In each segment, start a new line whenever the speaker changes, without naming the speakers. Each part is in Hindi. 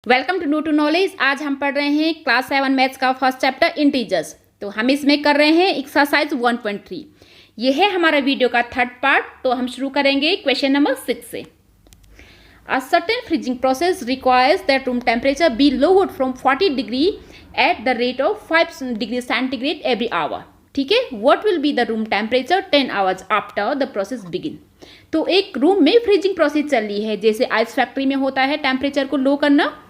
Welcome to new to knowledge. आज हम पढ़ रहे हैं क्लास 7 मैथ्स का फर्स्ट चैप्टर इंटीजर्स। तो हम इसमें कर रहे हैं एक्सरसाइज 1.3। ये है हमारा वीडियो का थर्ड पार्ट। तो हम शुरू करेंगे क्वेश्चन नंबर 6 से। A certain freezing process requires that room temperature be lowered from 40 degree at the rate of 5 degree centigrade every hour. ठीक है, what will be the room temperature 10 hours after the process begin. तो एक रूम में फ्रीजिंग प्रोसेस चल रही है, जैसे आइस फैक्ट्री में होता है टेम्परेचर को लो करना,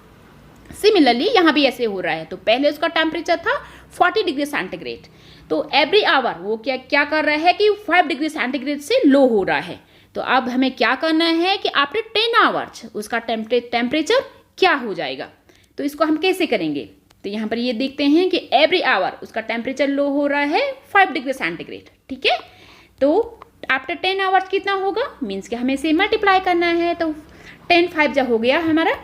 सिमिलरली यहाँ भी ऐसे हो रहा है। तो पहले उसका टेम्परेचर था 40 डिग्री सेंटीग्रेड, तो एवरी आवर वो क्या क्या कर रहा है कि 5 डिग्री सेंटीग्रेड से लो हो रहा है। तो अब हमें क्या करना है कि आफ्टर 10 आवर्स उसका टेम्परेचर क्या हो जाएगा। तो इसको हम कैसे करेंगे, तो यहाँ पर ये देखते हैं कि एवरी आवर उसका टेम्परेचर लो हो रहा है 5 डिग्री सेंटीग्रेड। ठीक है, तो आफ्टर 10 आवर्स कितना होगा, मीन्स कि हमें इसे मल्टीप्लाई करना है। तो 10 5 जब हो गया हमारा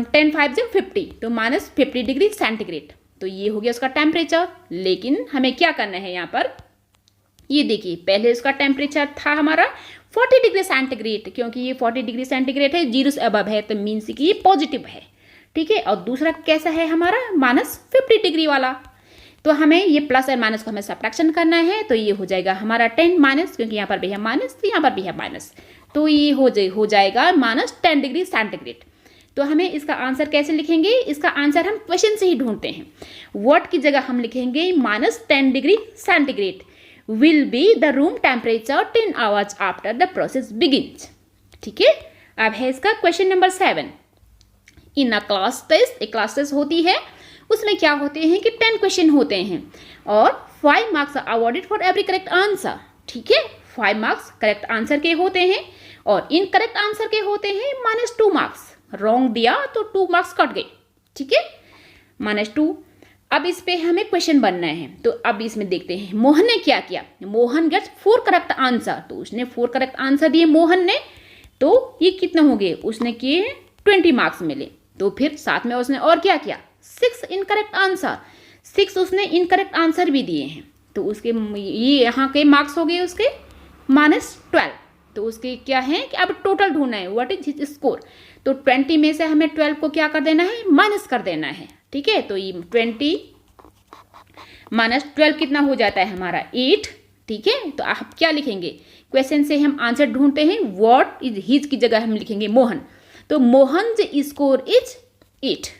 10 5 जब 50, तो -50 डिग्री सेंटीग्रेड। तो ये हो गया उसका टेम्परेचर। लेकिन हमें क्या करना है यहाँ पर, ये देखिए पहले उसका टेम्परेचर था हमारा 40 डिग्री सेंटीग्रेड, क्योंकि ये 40 डिग्री सेंटीग्रेड है, 0 से अबव है, तो मीन्स कि ये पॉजिटिव है। ठीक है, और दूसरा कैसा है हमारा -50 डिग्री वाला। तो हमें ये प्लस और माइनस को हमें सब्ट्रैक्शन करना है। तो ये हो जाएगा हमारा 10 माइनस, क्योंकि यहाँ पर भी है माइनस तो यहाँ पर भी है माइनस, तो ये हो जाएगा -10 डिग्री सेंटीग्रेड। तो हमें इसका आंसर कैसे लिखेंगे, इसका आंसर हम क्वेश्चन से ही ढूंढते हैं। व्हाट की जगह हम लिखेंगे -10 degree centigrade will be the room temperature 10 hours after the process begins. ठीक है, अब है इसका question number 7। In a class test, एक क्लास टेस्ट होती है, उसमें क्या होते हैं कि 10 क्वेश्चन होते हैं और 5 marks are awarded for every correct answer. ठीक है, 5 मार्क्स करेक्ट आंसर के होते हैं और इनकरेक्ट आंसर के होते हैं -2 मार्क्स। रॉन्ग दिया तो 2 मार्क्स कट गए। ठीक है, -2। अब इस पे हमें क्वेश्चन बनना है। तो अब इसमें देखते हैं मोहन ने क्या किया। मोहन गेट्स 4 करेक्ट आंसर, तो उसने 4 करेक्ट आंसर दिए मोहन ने। तो ये कितने हो गए, उसने किए 20 मार्क्स मिले। तो फिर साथ में उसने और क्या किया, 6 इनकरेक्ट आंसर, 6 उसने इनकरेक्ट आंसर भी दिए हैं। तो उसके ये यहाँ के मार्क्स हो गए उसके -12। तो उसके क्या है कि अब टोटल ढूंढना है, व्हाट इज हिज स्कोर। तो 20 में से हमें 12 को क्या कर देना है, माइनस कर देना है। ठीक है, तो ये 20 -12 कितना हो जाता है हमारा 8। ठीक है, तो आप क्या लिखेंगे, क्वेश्चन से हम आंसर ढूंढते हैं, व्हाट इज हिज की जगह हम लिखेंगे मोहन। तो मोहन स्कोर इज 8।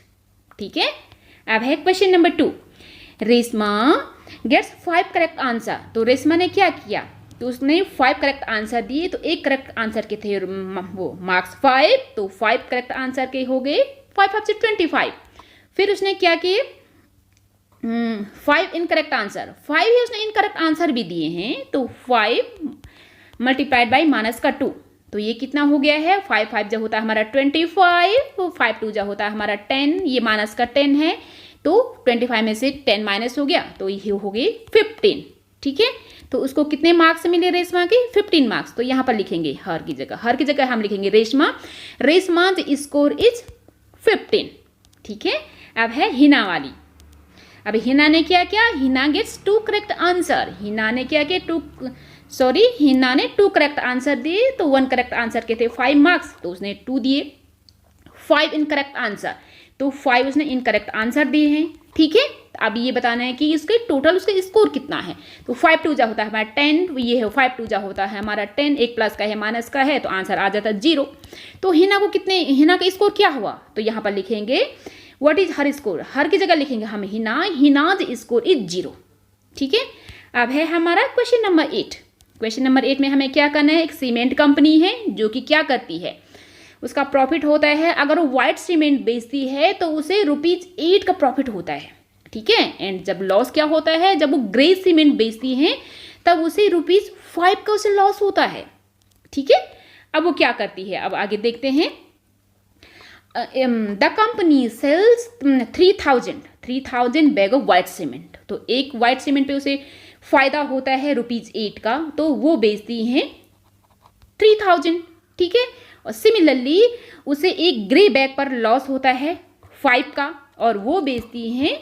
ठीक है, अब है question number 2। Reshma gets 5 correct answer. तो रेशमा ने क्या किया, तो उसने 5 करेक्ट आंसर दिए। तो एक करेक्ट आंसर के थे वो मार्क्स 5, तो 5 करेक्ट आंसर के हो गए 5 5 से 25। फिर उसने क्या किए 5 इनकरेक्ट आंसर, 5 ही उसने इनकरेक्ट आंसर भी दिए हैं। तो 5 मल्टीप्लाइड बाई -2, तो ये कितना हो गया है, 5 5 जो होता है हमारा 25, तो 5 2 जो होता है हमारा 10, ये -10 है। तो 25 में से 10 माइनस हो गया, तो ये हो गई 15। ठीक है, तो उसको कितने मार्क्स मिले रेशमा के, 15 मार्क्स। तो यहाँ पर लिखेंगे हर की जगह हम लिखेंगे रेशमा स्कोर इज 15। ठीक है, अब है हिना वाली। अब हिना ने क्या किया, Hina gets 2 correct answer. Hina ने क्या किया, हिना ने 2 करेक्ट आंसर दिए। तो 1 करेक्ट आंसर के थे 5 मार्क्स, तो उसने 2 दिए। 5 इनकरेक्ट आंसर, तो 5 उसने इनकरेक्ट आंसर दिए हैं। ठीक है, अब ये बताना है कि इसके टोटल उसका स्कोर कितना है। तो 5 2 जा होता है हमारा 10, ये है 5 2 जा होता है हमारा 10, एक प्लस का है माइनस का है, तो आंसर आ जाता है 0। तो हिना का स्कोर क्या हुआ, तो यहाँ पर लिखेंगे व्हाट इज हर स्कोर, हर की जगह लिखेंगे हम हिनाज स्कोर इज 0। ठीक है, अब है हमारा क्वेश्चन नंबर 8। क्वेश्चन नंबर 8 में हमें क्या करना है, एक सीमेंट कंपनी है जो कि क्या करती है, उसका प्रॉफिट होता है, अगर वो व्हाइट सीमेंट बेचती है तो उसे ₹8 का प्रॉफिट होता है। ठीक है, एंड जब लॉस क्या होता है, जब वो ग्रे सीमेंट बेचती है तब उसे ₹5 का उसे लॉस होता है। ठीक है, अब वो क्या करती है, अब आगे देखते हैं। The company sells 3000 bag of white cement. तो एक व्हाइट सीमेंट पे उसे फायदा होता है ₹8 का, तो वो बेचती हैं 3000। ठीक है, और सिमिलरली उसे एक ग्रे बैग पर लॉस होता है 5 का, और वो बेचती हैं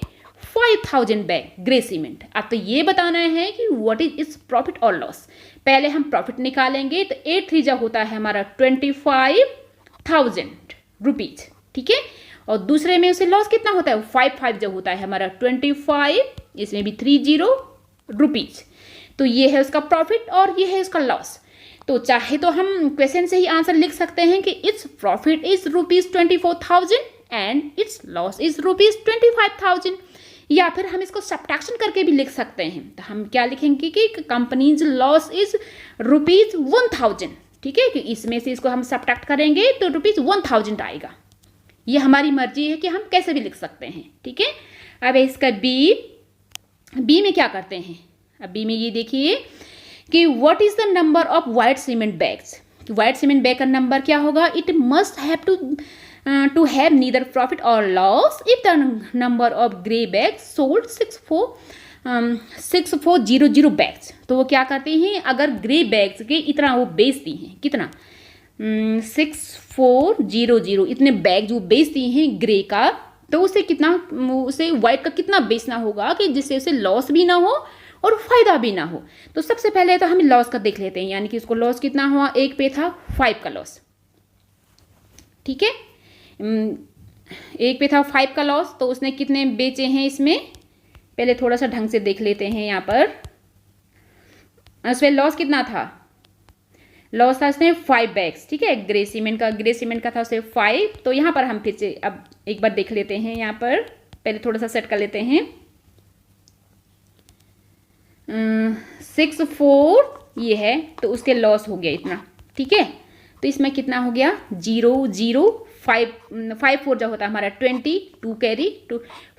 5000 बैग ग्रे सीमेंट। अब तो ये बताना है कि व्हाट इज इट्स प्रॉफिट और लॉस। पहले हम प्रॉफिट निकालेंगे, तो 8 3 जा होता है हमारा 25,000 रुपीज। ठीक है, और दूसरे में उसे लॉस कितना होता है, 5 जो होता है हमारा 25, इसमें भी 30 रुपीज। तो ये है उसका प्रॉफिट और ये है उसका लॉस। तो चाहे तो हम क्वेश्चन से ही आंसर लिख सकते हैं कि its profit is ₹24,000 and it's loss is ₹25,000, या फिर हम इसको सब्ट्रैक्शन करके भी लिख सकते हैं। तो हम क्या लिखेंगे कि कंपनीज लॉस इज ₹1,000, ठीक है, कि इसमें से इसको हम सब्ट्रैक्ट करेंगे तो ₹1,000 आएगा। ये हमारी मर्जी है कि हम कैसे भी लिख सकते हैं, ठीक है। अब इसका बी में क्या करते हैं, अब बी में ये देखिए कि what is the number of white cement bags. White cement bag का नंबर क्या होगा, it must have to have neither profit और loss if the number of grey bags sold 6400 bags. तो वो क्या करते हैं, अगर ग्रे बैग्स के इतना वो बेचती हैं, कितना 6400 इतने बैग जो बेचती हैं ग्रे का, तो उसे कितना, उसे वाइट का कितना बेचना होगा कि जिससे उसे लॉस भी ना हो और फायदा भी ना हो। तो सबसे पहले तो हम लॉस का देख लेते हैं, यानी कि उसको लॉस कितना हुआ, एक पे था 5 का लॉस, ठीक है, एक पे था 5 का लॉस। तो उसने कितने बेचे हैं इसमें, पहले थोड़ा सा ढंग से देख लेते हैं। यहाँ पर उसमें लॉस कितना था, लॉस था उसने 5 बैग्स, ठीक है, ग्रे सीमेंट का था उसे 5। तो यहाँ पर हम फिर से अब एक बार देख लेते हैं, यहाँ पर पहले थोड़ा सा सेट कर लेते हैं। 64 ये है, तो उसके लॉस हो गया इतना, ठीक है। तो इसमें कितना हो गया, 005 4 जो होता है हमारा 20, 2 कैरी,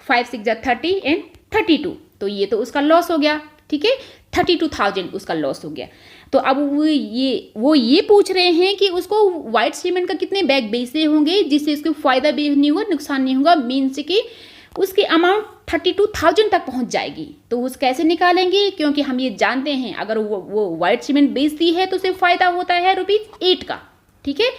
5 6 जा 30 एंड 32। तो ये तो उसका लॉस हो गया, ठीक है, 32,000 उसका लॉस हो गया। तो अब वो ये पूछ रहे हैं कि उसको वाइट सीमेंट का कितने बैग बेचने होंगे जिससे उसको फायदा भी नहीं होगा, नुकसान नहीं होगा, मीन्स कि उसकी अमाउंट 32,000 तक पहुंच जाएगी। तो उस कैसे निकालेंगे, क्योंकि हम ये जानते हैं अगर वो वाइट सीमेंट बेचती है तो उसे फायदा होता है ₹8 का, ठीक है।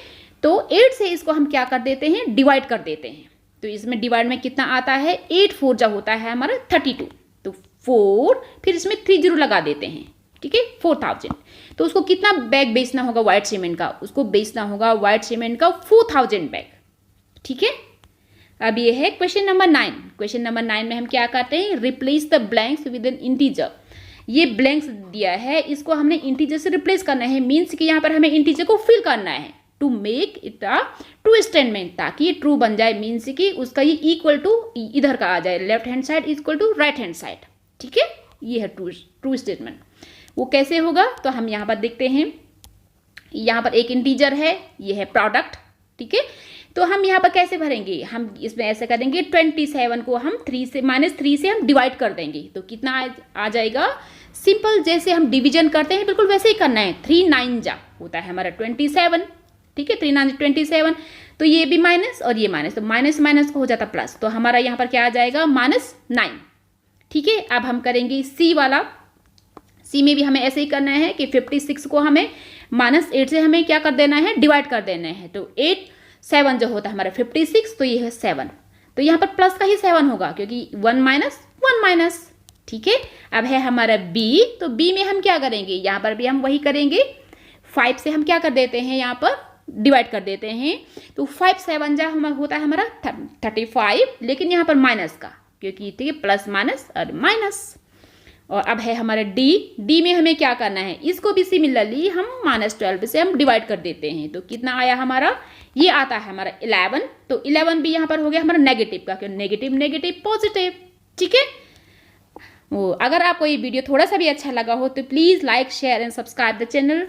तो 8 से इसको हम क्या कर देते हैं, डिवाइड कर देते हैं। तो इसमें डिवाइड में कितना आता है, 8 4 जो होता है हमारा 32। तो 4 फिर इसमें 30 लगा देते हैं, ठीक है, 4000। तो उसको कितना बैग बेचना होगा वाइट सीमेंट का, उसको बेचना होगा वाइट सीमेंट का 4000 बैग, ठीक है। अब ये है क्वेश्चन नंबर 9। क्वेश्चन नंबर 9 में हम क्या करते हैं, replace the blanks with N integer. ये ब्लैंक्स दिया है, इसको हमने इंटीजर से रिप्लेस करना है, मीन्स कि यहाँ पर हमें इंटीजर को फिल करना है to make it a true statement, ताकि ये ट्रू बन जाए, मीन्स कि उसका ये इक्वल टू इधर का आ जाए, left hand side equal to right hand side, ठीक है। ये है ट्रू स्टेटमेंट। वो कैसे होगा, तो हम यहाँ पर देखते हैं। यहाँ पर एक इंटीजर है, ये है प्रोडक्ट, ठीक है। तो हम यहाँ पर कैसे भरेंगे, हम इसमें ऐसे करेंगे, 27 को हम -3 से हम डिवाइड कर देंगे। तो कितना आ जाएगा, सिंपल जैसे हम डिवीजन करते हैं बिल्कुल वैसे ही करना है। 3 9 जा होता है हमारा 27, ठीक है, 3 9 27। तो ये भी माइनस और ये माइनस, तो माइनस माइनस को हो जाता प्लस। तो हमारा यहाँ पर क्या आ जाएगा, -9, ठीक है। अब हम करेंगे सी वाला। सी में भी हमें ऐसे ही करना है कि 56 को हमें -8 से हमें क्या कर देना है, डिवाइड कर देना है। तो 8 7 जो होता है हमारा 56, तो ये है 7। तो यहाँ पर प्लस का ही 7 होगा क्योंकि 1 माइनस, ठीक है। अब है हमारा बी। तो बी में हम क्या करेंगे, यहाँ पर भी हम वही करेंगे, 5 से हम क्या कर देते हैं, यहाँ पर डिवाइड कर देते हैं। तो 5 7 जा होता है हमारा 35, लेकिन यहाँ पर माइनस का, क्योंकि ठीक है, प्लस माइनस और माइनस। और अब है हमारा डी में हमें क्या करना है, इसको भी सिमिलरली हम -12 से हम डिवाइड कर देते हैं। तो कितना आया हमारा, ये आता है हमारा 11। तो 11 भी यहाँ पर हो गया हमारा नेगेटिव का, क्योंकि नेगेटिव नेगेटिव पॉजिटिव, ठीक है। वो अगर आपको ये वीडियो थोड़ा सा भी अच्छा लगा हो तो please like share and subscribe the channel.